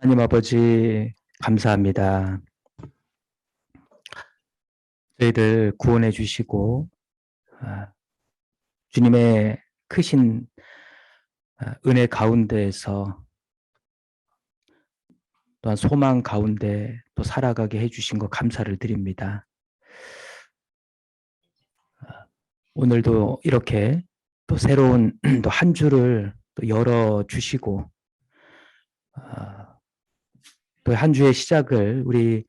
하나님 아버지 감사합니다. 저희들 구원해 주시고 주님의 크신 은혜 가운데에서 또한 소망 가운데 또 살아가게 해주신 것 감사를 드립니다. 오늘도 이렇게 또 새로운 또 한 주를 또 열어 주시고 또 한 주의 시작을 우리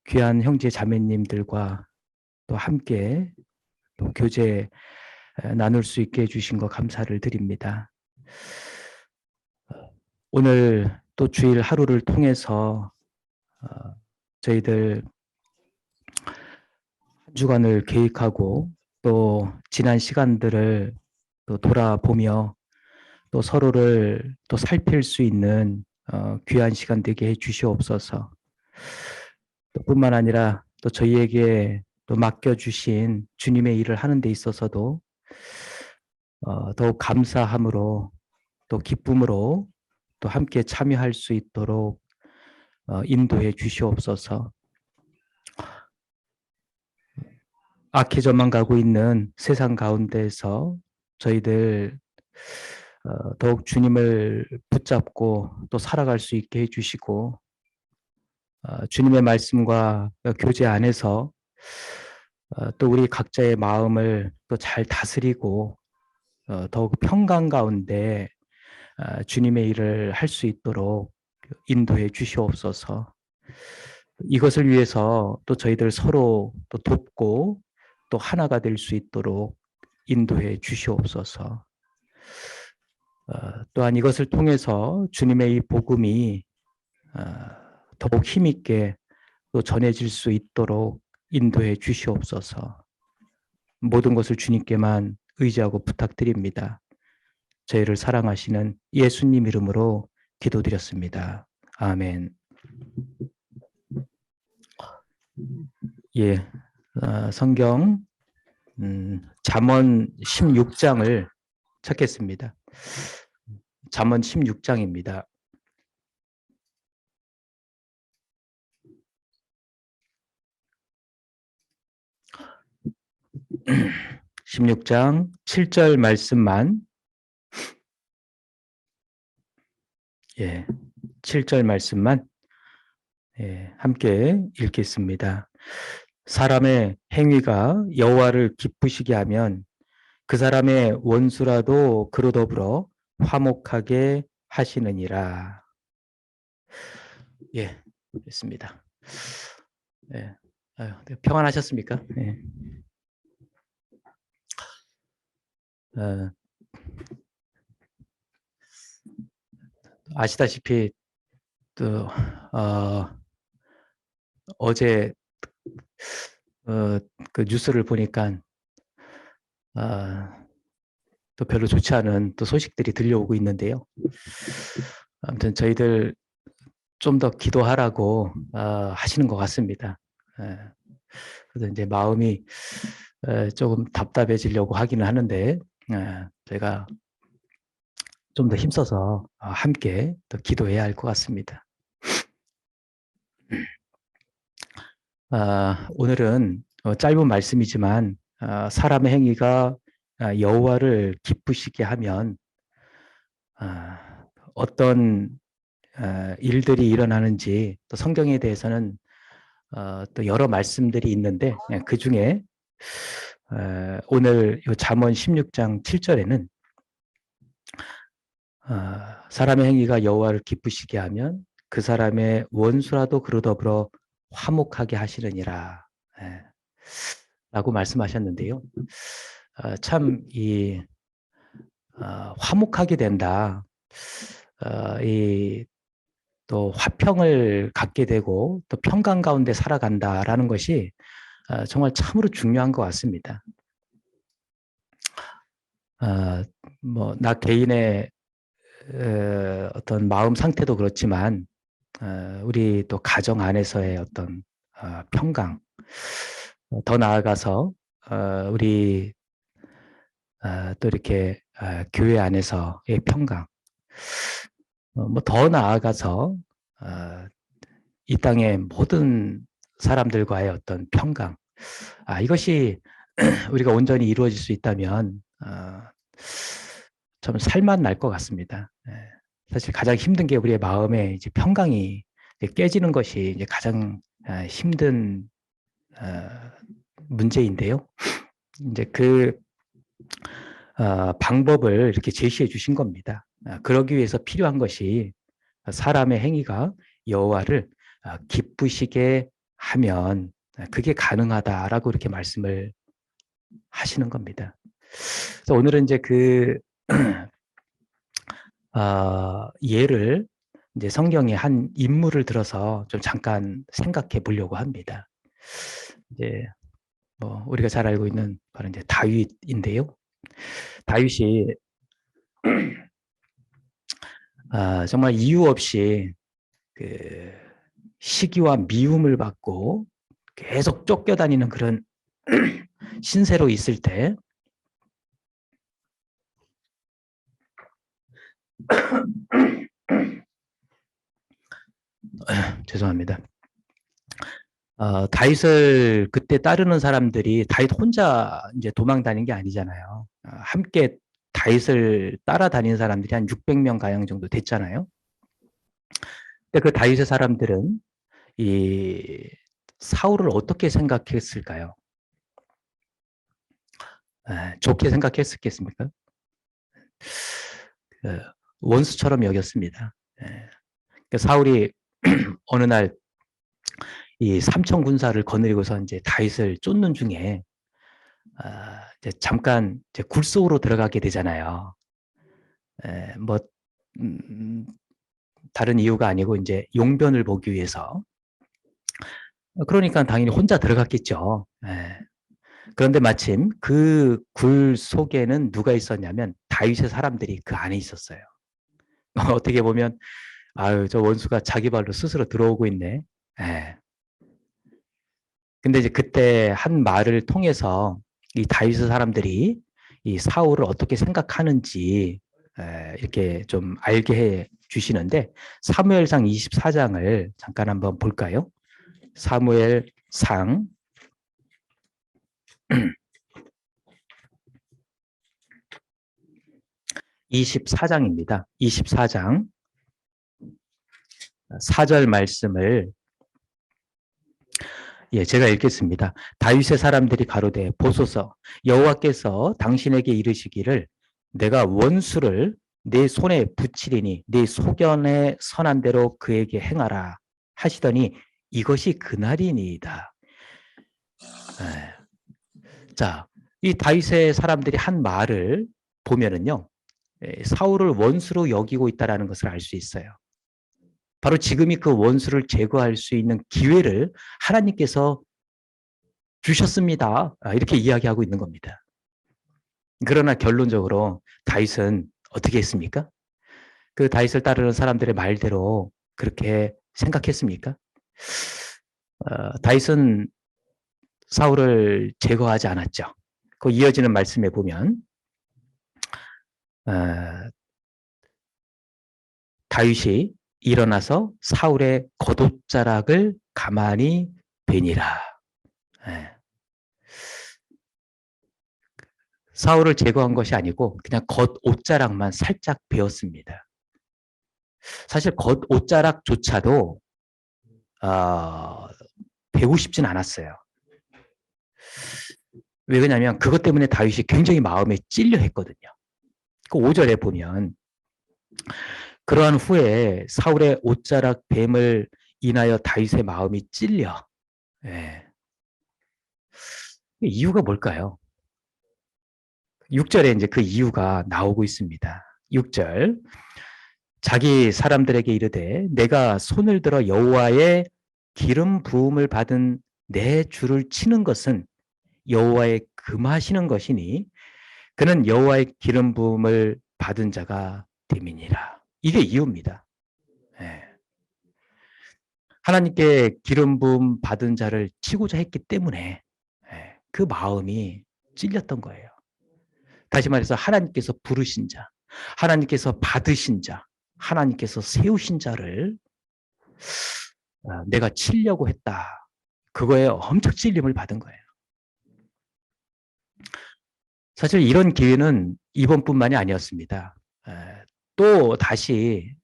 귀한 형제 자매님들과 또 함께 또 교제 나눌 수 있게 해주신 것 감사를 드립니다. 오늘 또 주일 하루를 통해서 저희들 한 주간을 계획하고 또 지난 시간들을 또 돌아보며 또 서로를 또 살필 수 있는 귀한 시간 되게 해 주시옵소서. 뿐만 아니라 또 저희에게 또 맡겨주신 주님의 일을 하는 데 있어서도 더욱 감사함으로 또 기쁨으로 또 함께 참여할 수 있도록 인도해 주시옵소서. 악해져만 가고 있는 세상 가운데에서 저희들 더욱 주님을 붙잡고 또 살아갈 수 있게 해주시고 주님의 말씀과 교제 안에서 또 우리 각자의 마음을 또 잘 다스리고 더욱 평강 가운데 주님의 일을 할 수 있도록 인도해 주시옵소서. 이것을 위해서 또 저희들 서로 또 돕고 또 하나가 될 수 있도록 인도해 주시옵소서. 또한 이것을 통해서 주님의 이 복음이 더욱 힘있게 또 전해질 수 있도록 인도해 주시옵소서. 모든 것을 주님께만 의지하고 부탁드립니다. 저희를 사랑하시는 예수님 이름으로 기도드렸습니다. 아멘. 예, 성경 잠언 16장을 찾겠습니다. 잠언 16장입니다. 16장 7절 말씀만 7절 말씀만 함께 읽겠습니다. 사람의 행위가 여호와를 기쁘시게 하면 그 사람의 원수라도 그로 더불어 화목하게 하시느니라. 됐습니다. 평안하셨습니까? 아시다시피 또 어제 그 뉴스를 보니까 또 별로 좋지 않은 또 소식들이 들려오고 있는데요. 아무튼 저희들 좀 더 기도하라고 하시는 것 같습니다. 그래서 이제 마음이 조금 답답해지려고 하기는 하는데 제가 좀 더 힘써서 함께 또 기도해야 할 것 같습니다. 오늘은 짧은 말씀이지만 사람의 행위가 여호와를 기쁘시게 하면 어떤 일들이 일어나는지 또 성경에 대해서는 또 여러 말씀들이 있는데 그 중에 오늘 이 잠언 16장 7절에는 사람의 행위가 여호와를 기쁘시게 하면 그 사람의 원수라도 그로 더불어 화목하게 하시느니라 라고 말씀하셨는데요. 참 이 화목하게 된다. 또 화평을 갖게 되고 또 평강 가운데 살아간다라는 것이 정말 참으로 중요한 것 같습니다. 나 개인의 어떤 마음 상태도 그렇지만 우리 또 가정 안에서의 어떤 평강, 더 나아가서 우리 또 이렇게 교회 안에서의 평강, 뭐 더 나아가서 이 땅의 모든 사람들과의 어떤 평강, 이것이 우리가 온전히 이루어질 수 있다면 좀 살만 날 것 같습니다. 사실 가장 힘든 게 우리의 마음의 이제 평강이 이제 깨지는 것이 이제 가장 힘든 문제인데요. 이제 그 방법을 이렇게 제시해 주신 겁니다. 그러기 위해서 필요한 것이 사람의 행위가 여호와를 기쁘시게 하면 그게 가능하다라고 이렇게 말씀을 하시는 겁니다. 그래서 오늘은 이제 그 예를 이제 성경의 한 인물을 들어서 좀 잠깐 생각해 보려고 합니다. 이제 뭐 우리가 잘 알고 있는 바로 이제 다윗인데요. 다윗이 정말 이유 없이 그 시기와 미움을 받고 계속 쫓겨다니는 그런 신세로 있을 때 죄송합니다. 다윗을 그때 따르는 사람들이 다윗 혼자 이제 도망 다닌 게 아니잖아요. 함께 다윗을 따라다니는 사람들이 한 600명 가량 정도 됐잖아요. 근데 그 다윗의 사람들은 이 사울을 어떻게 생각했을까요? 좋게 생각했겠습니까? 원수처럼 여겼습니다. 사울이 어느 날 이 삼천 군사를 거느리고서 이제 다윗을 쫓는 중에 이제 잠깐 이제 굴 속으로 들어가게 되잖아요. 뭐 다른 이유가 아니고 이제 용변을 보기 위해서. 그러니까 당연히 혼자 들어갔겠죠. 그런데 마침 그 굴 속에는 누가 있었냐면 다윗의 사람들이 그 안에 있었어요. 어떻게 보면 아유 저 원수가 자기 발로 스스로 들어오고 있네. 근데 이제 그때 한 말을 통해서 이 다윗의 사람들이 이 사울을 어떻게 생각하는지 이렇게 좀 알게 해 주시는데 사무엘상 24장을 잠깐 한번 볼까요? 사무엘상 24장입니다. 24장 4절 말씀을 제가 읽겠습니다. 다윗의 사람들이 가로되 보소서 여호와께서 당신에게 이르시기를 내가 원수를 내 손에 붙이리니 네 소견에 선한 대로 그에게 행하라 하시더니 이것이 그날이니이다. 자, 이 다윗의 사람들이 한 말을 보면은요, 사울을 원수로 여기고 있다라는 것을 알 수 있어요. 바로 지금이 그 원수를 제거할 수 있는 기회를 하나님께서 주셨습니다. 이렇게 이야기하고 있는 겁니다. 그러나 결론적으로 다윗은 어떻게 했습니까? 그 다윗을 따르는 사람들의 말대로 그렇게 생각했습니까? 다윗은 사울을 제거하지 않았죠. 그 이어지는 말씀에 보면 다윗이 일어나서 사울의 겉옷자락을 가만히 베니라. 사울을 제거한 것이 아니고 그냥 겉옷자락만 살짝 베었습니다. 사실 겉옷자락조차도 베고 싶진 않았어요. 왜 그러냐면 그것 때문에 다윗이 굉장히 마음에 찔려 했거든요. 그 5절에 보면 그러한 후에 사울의 옷자락 뱀을 인하여 다윗의 마음이 찔려. 이유가 뭘까요? 6절에 이제 그 이유가 나오고 있습니다. 6절. 자기 사람들에게 이르되 내가 손을 들어 여호와의 기름 부음을 받은 내 주를 치는 것은 여호와의 금하시는 것이니 그는 여호와의 기름 부음을 받은 자가 됨이니라. 이게 이유입니다. 하나님께 기름 부음 받은 자를 치고자 했기 때문에 그 마음이 찔렸던 거예요. 다시 말해서 하나님께서 부르신 자, 하나님께서 받으신 자, 하나님께서 세우신 자를 내가 치려고 했다. 그거에 엄청 찔림을 받은 거예요. 사실 이런 기회는 이번뿐만이 아니었습니다. 또 다시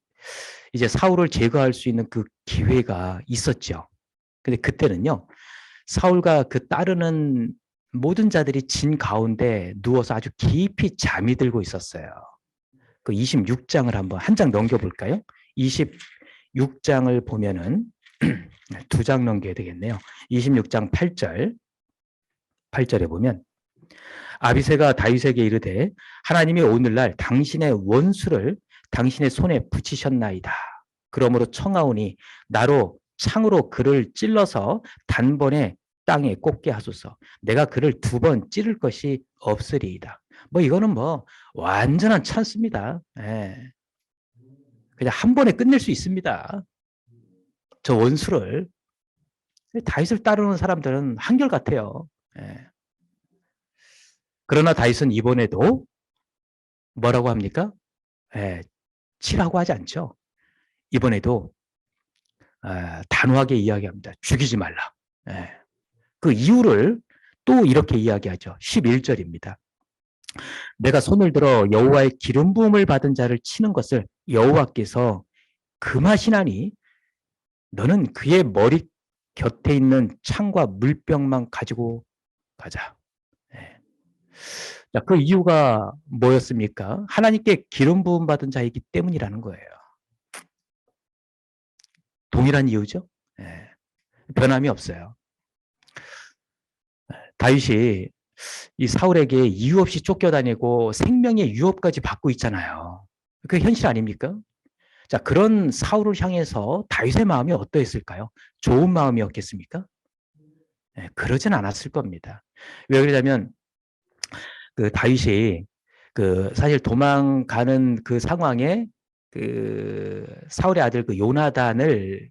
이제 사울을 제거할 수 있는 그 기회가 있었죠. 근데 그때는요, 사울과 그 따르는 모든 자들이 진 가운데 누워서 아주 깊이 잠이 들고 있었어요. 그 26장을 한번 한 장 넘겨볼까요? 26장을 보면은 두 장 넘겨야 되겠네요. 26장 8절에 보면 아비새가 다윗에게 이르되 하나님이 오늘날 당신의 원수를 당신의 손에 붙이셨나이다. 그러므로 청하오니 나로 창으로 그를 찔러서 단번에 땅에 꽂게 하소서. 내가 그를 2번 찌를 것이 없으리이다. 뭐 이거는 뭐 완전한 찬스입니다. 예. 그냥 한 번에 끝낼 수 있습니다. 저 원수를. 다윗을 따르는 사람들은 한결같아요. 예. 그러나 다윗은 이번에도 뭐라고 합니까? 예, 치라고 하지 않죠. 이번에도 단호하게 이야기합니다. 죽이지 말라. 예. 그 이유를 또 이렇게 이야기하죠. 11절입니다. 내가 손을 들어 여호와의 기름 부음을 받은 자를 치는 것을 여호와께서 금하시나니 너는 그의 머리 곁에 있는 창과 물병만 가지고 가자. 예. 자, 그 이유가 뭐였습니까? 하나님께 기름 부음 받은 자이기 때문이라는 거예요. 동일한 이유죠. 예. 변함이 없어요. 다윗이 이 사울에게 이유 없이 쫓겨다니고 생명의 위협까지 받고 있잖아요. 그게 현실 아닙니까? 자, 그런 사울을 향해서 다윗의 마음이 어떠했을까요? 좋은 마음이었겠습니까? 네, 그러진 않았을 겁니다. 왜 그러냐면 그 다윗이 그 사실 도망가는 그 상황에 그 사울의 아들 그 요나단을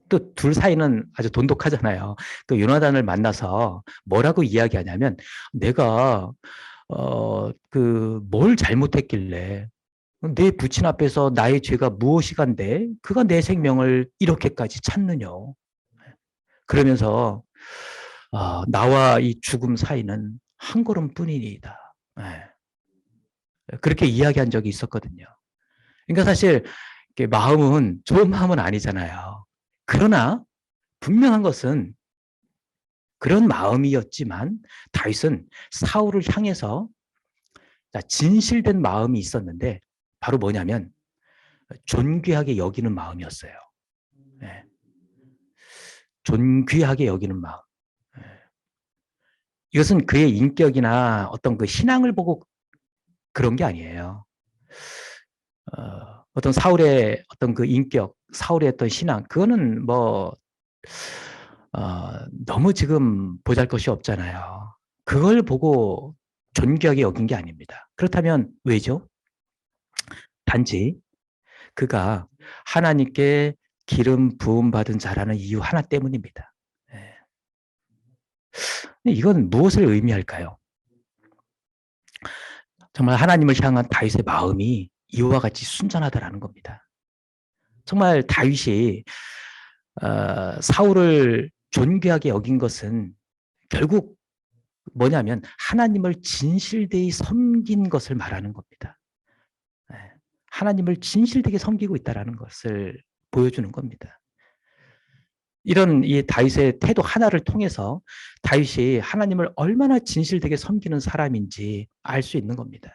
또 둘 사이는 아주 돈독하잖아요. 그 요나단을 만나서 뭐라고 이야기하냐면 내가 그 뭘 잘못했길래 내 부친 앞에서 나의 죄가 무엇이간데 그가 내 생명을 이렇게까지 찾느냐. 그러면서 나와 이 죽음 사이는 한 걸음뿐이니이다. 그렇게 이야기한 적이 있었거든요. 그러니까 사실 마음은 좋은 마음은 아니잖아요. 그러나 분명한 것은 그런 마음이었지만 다윗은 사울을 향해서 진실된 마음이 있었는데 바로 뭐냐면 존귀하게 여기는 마음이었어요. 네. 존귀하게 여기는 마음. 네. 이것은 그의 인격이나 어떤 그 신앙을 보고 그런 게 아니에요. 어떤 사울의 어떤 그 인격, 사울의 어떤 신앙, 그거는 뭐 너무 지금 보잘것이 없잖아요. 그걸 보고 존귀하게 여긴 게 아닙니다. 그렇다면 왜죠? 단지 그가 하나님께 기름 부음 받은 자라는 이유 하나 때문입니다. 이건 무엇을 의미할까요? 정말 하나님을 향한 다윗의 마음이 이와 같이 순전하다라는 겁니다. 정말 다윗이 사울을 존귀하게 여긴 것은 결국 뭐냐면 하나님을 진실되이 섬긴 것을 말하는 겁니다. 하나님을 진실되게 섬기고 있다는 것을 보여주는 겁니다. 이런 이 다윗의 태도 하나를 통해서 다윗이 하나님을 얼마나 진실되게 섬기는 사람인지 알 수 있는 겁니다.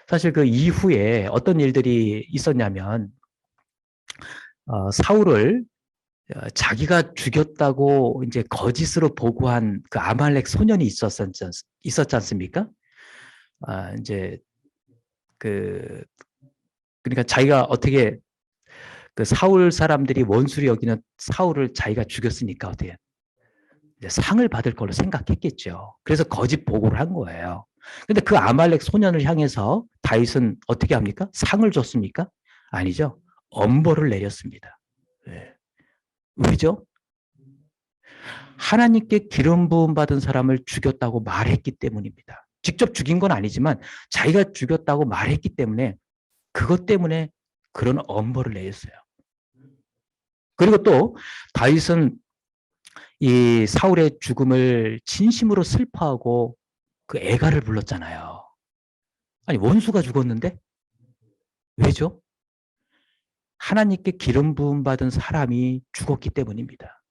사실 그 이후에 어떤 일들이 있었냐면 사울을 자기가 죽였다고 이제 거짓으로 보고한 그 아말렉 소년이 있었지 않습니까? 이제 그러니까 자기가 어떻게 그 사울 사람들이 원수로 여기는 사울을 자기가 죽였으니까 어떻게 상을 받을 걸로 생각했겠죠. 그래서 거짓 보고를 한 거예요. 근데 그 아말렉 소년을 향해서 다윗은 어떻게 합니까? 상을 줬습니까? 아니죠. 엄벌을 내렸습니다. 네. 왜죠? 하나님께 기름 부음 받은 사람을 죽였다고 말했기 때문입니다. 직접 죽인 건 아니지만 자기가 죽였다고 말했기 때문에 그것 때문에 그런 엄벌을 내렸어요. 그리고 또 다윗은 이 사울의 죽음을 진심으로 슬퍼하고 그 애가를 불렀잖아요. 아니 원수가 죽었는데 왜죠? 하나님께 기름 부음 받은 사람이 죽었기 때문입니다.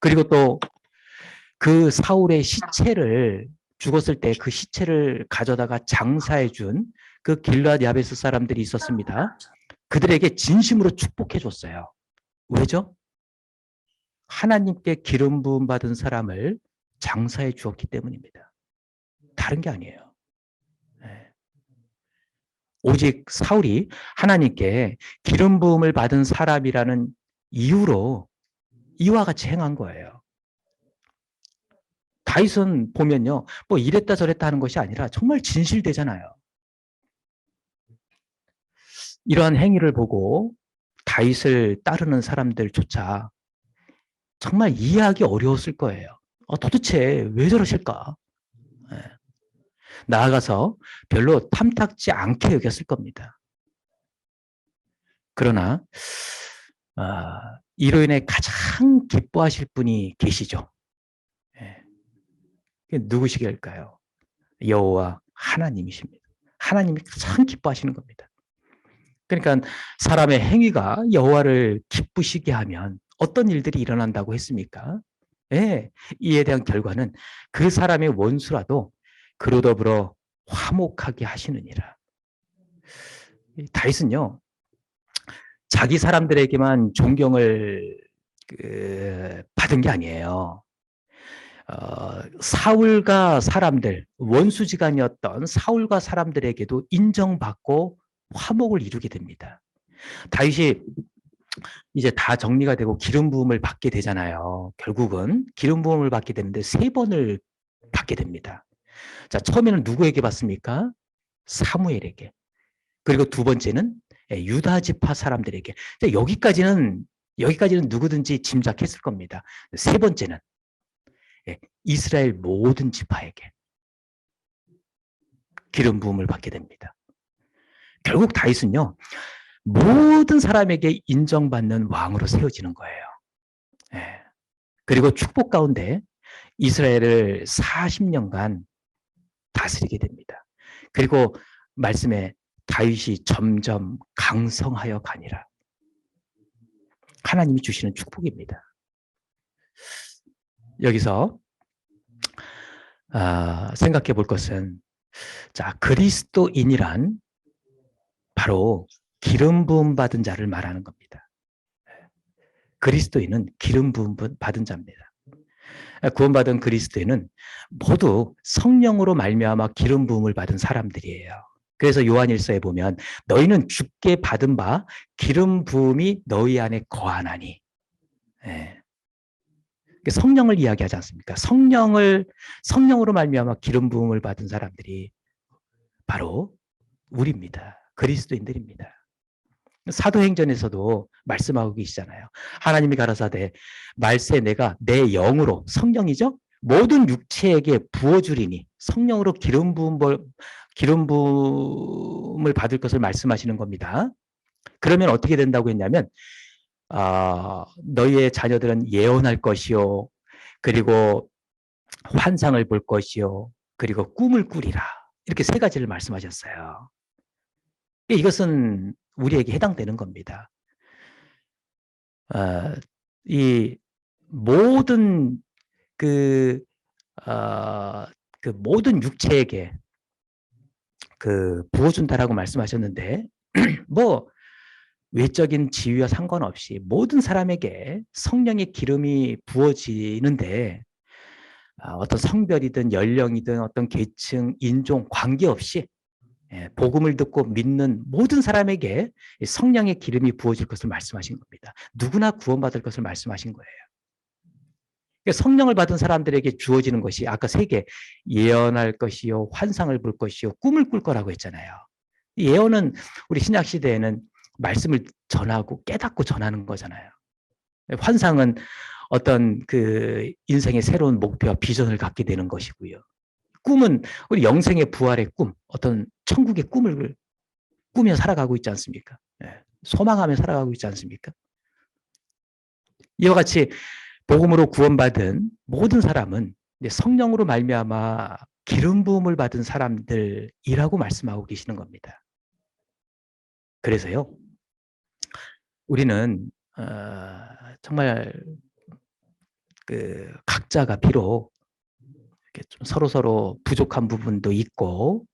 그리고 또 그 사울의 시체를 죽었을 때 그 시체를 가져다가 장사해 준 그 길르앗 야베스 사람들이 있었습니다. 그들에게 진심으로 축복해 줬어요. 왜죠? 하나님께 기름 부음 받은 사람을 장사해 주었기 때문입니다. 다른 게 아니에요. 네. 오직 사울이 하나님께 기름 부음을 받은 사람이라는 이유로 이와 같이 행한 거예요. 다윗은 보면요, 뭐 이랬다 저랬다 하는 것이 아니라 정말 진실되잖아요. 이러한 행위를 보고 다윗을 따르는 사람들조차 정말 이해하기 어려웠을 거예요. 도대체 왜 저러실까? 네. 나아가서 별로 탐탁지 않게 여겼을 겁니다. 그러나 이로 인해 가장 기뻐하실 분이 계시죠. 네. 누구시길까요? 여호와 하나님이십니다. 하나님이 가장 기뻐하시는 겁니다. 그러니까 사람의 행위가 여호와를 기쁘시게 하면 어떤 일들이 일어난다고 했습니까? 네, 이에 대한 결과는 그 사람의 원수라도 그로 더불어 화목하게 하시느니라. 다윗은요, 자기 사람들에게만 존경을 받은 게 아니에요. 사울과 사람들, 원수지간이었던 사울과 사람들에게도 인정받고 화목을 이루게 됩니다. 다윗이 이제 다 정리가 되고 기름 부음을 받게 되잖아요. 결국은 기름 부음을 받게 되는데 3번을 받게 됩니다. 자, 처음에는 누구에게 받습니까? 사무엘에게. 그리고 두 번째는 유다 지파 사람들에게. 여기까지는 누구든지 짐작했을 겁니다. 세 번째는 이스라엘 모든 지파에게 기름 부음을 받게 됩니다. 결국 다윗은요, 모든 사람에게 인정받는 왕으로 세워지는 거예요. 그리고 축복 가운데 이스라엘을 40년간 다스리게 됩니다. 그리고 말씀에 다윗이 점점 강성하여 가니라. 하나님이 주시는 축복입니다. 여기서 생각해 볼 것은, 자, 그리스도인이란 바로 기름 부음 받은 자를 말하는 겁니다. 그리스도인은 기름 부음 받은 자입니다. 구원받은 그리스도인은 모두 성령으로 말미암아 기름 부음을 받은 사람들이에요. 그래서 요한일서에 보면 너희는 주께 받은 바 기름 부음이 너희 안에 거하나니. 성령을 이야기하지 않습니까? 성령으로 말미암아 기름 부음을 받은 사람들이 바로 우리입니다. 그리스도인들입니다. 사도행전에서도 말씀하고 계시잖아요. 하나님이 가라사대 말세 내가 내 영으로, 성령이죠? 모든 육체에게 부어주리니, 성령으로 기름 부음을 받을 것을 말씀하시는 겁니다. 그러면 어떻게 된다고 했냐면 너희의 자녀들은 예언할 것이요, 그리고 환상을 볼 것이요, 그리고 꿈을 꾸리라. 이렇게 3가지를 말씀하셨어요. 이것은 우리에게 해당되는 겁니다. 이 모든 모든 육체에게 부어준다라고 말씀하셨는데, 뭐 외적인 지위와 상관없이 모든 사람에게 성령의 기름이 부어지는데, 어떤 성별이든 연령이든 어떤 계층, 인종 관계없이 복음을 듣고 믿는 모든 사람에게 성령의 기름이 부어질 것을 말씀하신 겁니다. 누구나 구원받을 것을 말씀하신 거예요. 성령을 받은 사람들에게 주어지는 것이 아까 3개, 예언할 것이요, 환상을 볼 것이요, 꿈을 꿀 거라고 했잖아요. 예언은 우리 신약 시대에는 말씀을 전하고 깨닫고 전하는 거잖아요. 환상은 어떤 인생의 새로운 목표와 비전을 갖게 되는 것이고요. 꿈은 우리 영생의 부활의 꿈, 어떤 천국의 꿈을 꾸며 살아가고 있지 않습니까? 예, 소망하며 살아가고 있지 않습니까? 이와 같이 복음으로 구원받은 모든 사람은 성령으로 말미암아 기름 부음을 받은 사람들이라고 말씀하고 계시는 겁니다. 그래서요, 우리는 정말 그 각자가 비록 이렇게 좀 서로 부족한 부분도 있고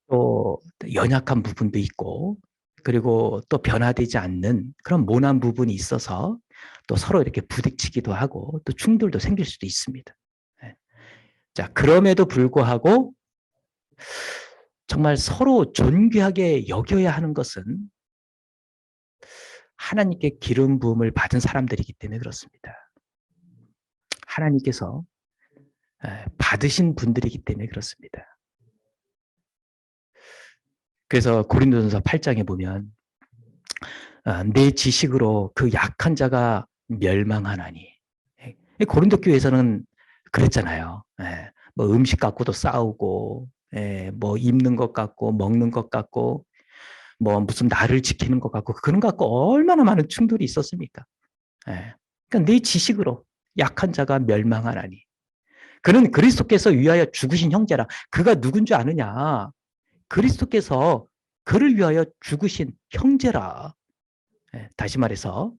또 연약한 부분도 있고 그리고 또 변화되지 않는 그런 모난 부분이 있어서 또 서로 이렇게 부딪히기도 하고 또 충돌도 생길 수도 있습니다. 자, 그럼에도 불구하고 정말 서로 존귀하게 여겨야 하는 것은 하나님께 기름 부음을 받은 사람들이기 때문에 그렇습니다. 하나님께서 받으신 분들이기 때문에 그렇습니다. 그래서 고린도전서 8장에 보면 내 지식으로 그 약한 자가 멸망하나니. 고린도 교회에서는 그랬잖아요. 뭐 음식 갖고도 싸우고, 뭐 입는 것 같고, 먹는 것 같고, 뭐 무슨 나를 지키는 것 같고, 그런 것 갖고 얼마나 많은 충돌이 있었습니까? 그러니까 내 지식으로 약한 자가 멸망하나니. 그는 그리스도께서 위하여 죽으신 형제라. 그가 누군 줄 아느냐? 그리스도께서 그를 위하여 죽으신 형제라. 다시 말해서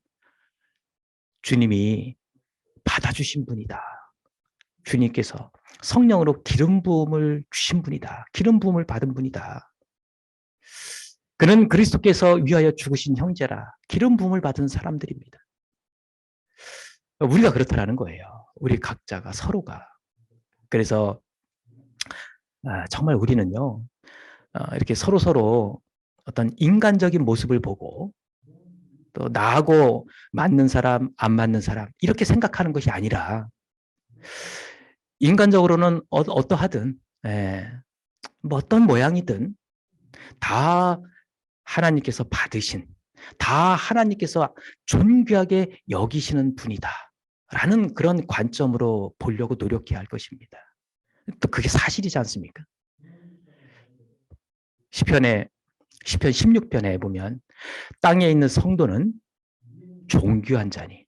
주님이 받아주신 분이다. 주님께서 성령으로 기름 부음을 주신 분이다. 기름 부음을 받은 분이다. 그는 그리스도께서 위하여 죽으신 형제라. 기름 부음을 받은 사람들입니다. 우리가 그렇다라는 거예요. 우리 각자가 서로가. 그래서 정말 우리는요. 이렇게 서로 어떤 인간적인 모습을 보고 또 나하고 맞는 사람, 안 맞는 사람 이렇게 생각하는 것이 아니라 인간적으로는 어떠하든 뭐 어떤 모양이든 다 하나님께서 받으신, 다 하나님께서 존귀하게 여기시는 분이다 라는 그런 관점으로 보려고 노력해야 할 것입니다. 또 그게 사실이지 않습니까? 시편 16편에 보면 땅에 있는 성도는 존귀한 자니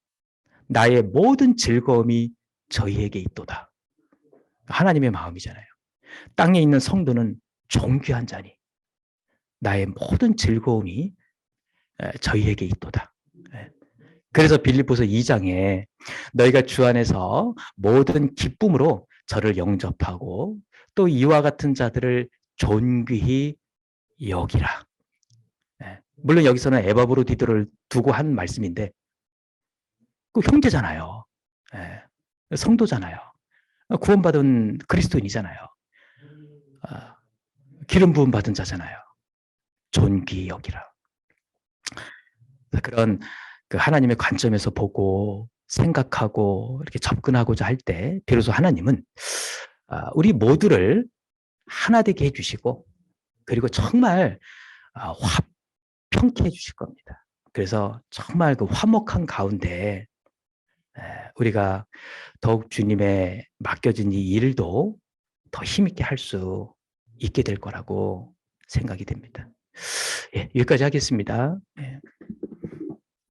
나의 모든 즐거움이 저희에게 있도다. 하나님의 마음이잖아요. 땅에 있는 성도는 존귀한 자니 나의 모든 즐거움이 저희에게 있도다. 그래서 빌립보서 2장에 너희가 주 안에서 모든 기쁨으로 저를 영접하고 또 이와 같은 자들을 존귀히 여기라. 물론 여기서는 에바브로디도를 두고 한 말씀인데 그 형제잖아요. 성도잖아요. 구원받은 그리스도인이잖아요. 기름 부음 받은 자잖아요. 존귀히 여기라. 그런 그 하나님의 관점에서 보고 생각하고 이렇게 접근하고자 할 때 비로소 하나님은 우리 모두를 하나 되게 해주시고 그리고 정말 화평케 해주실 겁니다. 그래서 정말 그 화목한 가운데 우리가 더욱 주님의 맡겨진 이 일도 더 힘있게 할 수 있게 될 거라고 생각이 됩니다. 예, 여기까지 하겠습니다. 예.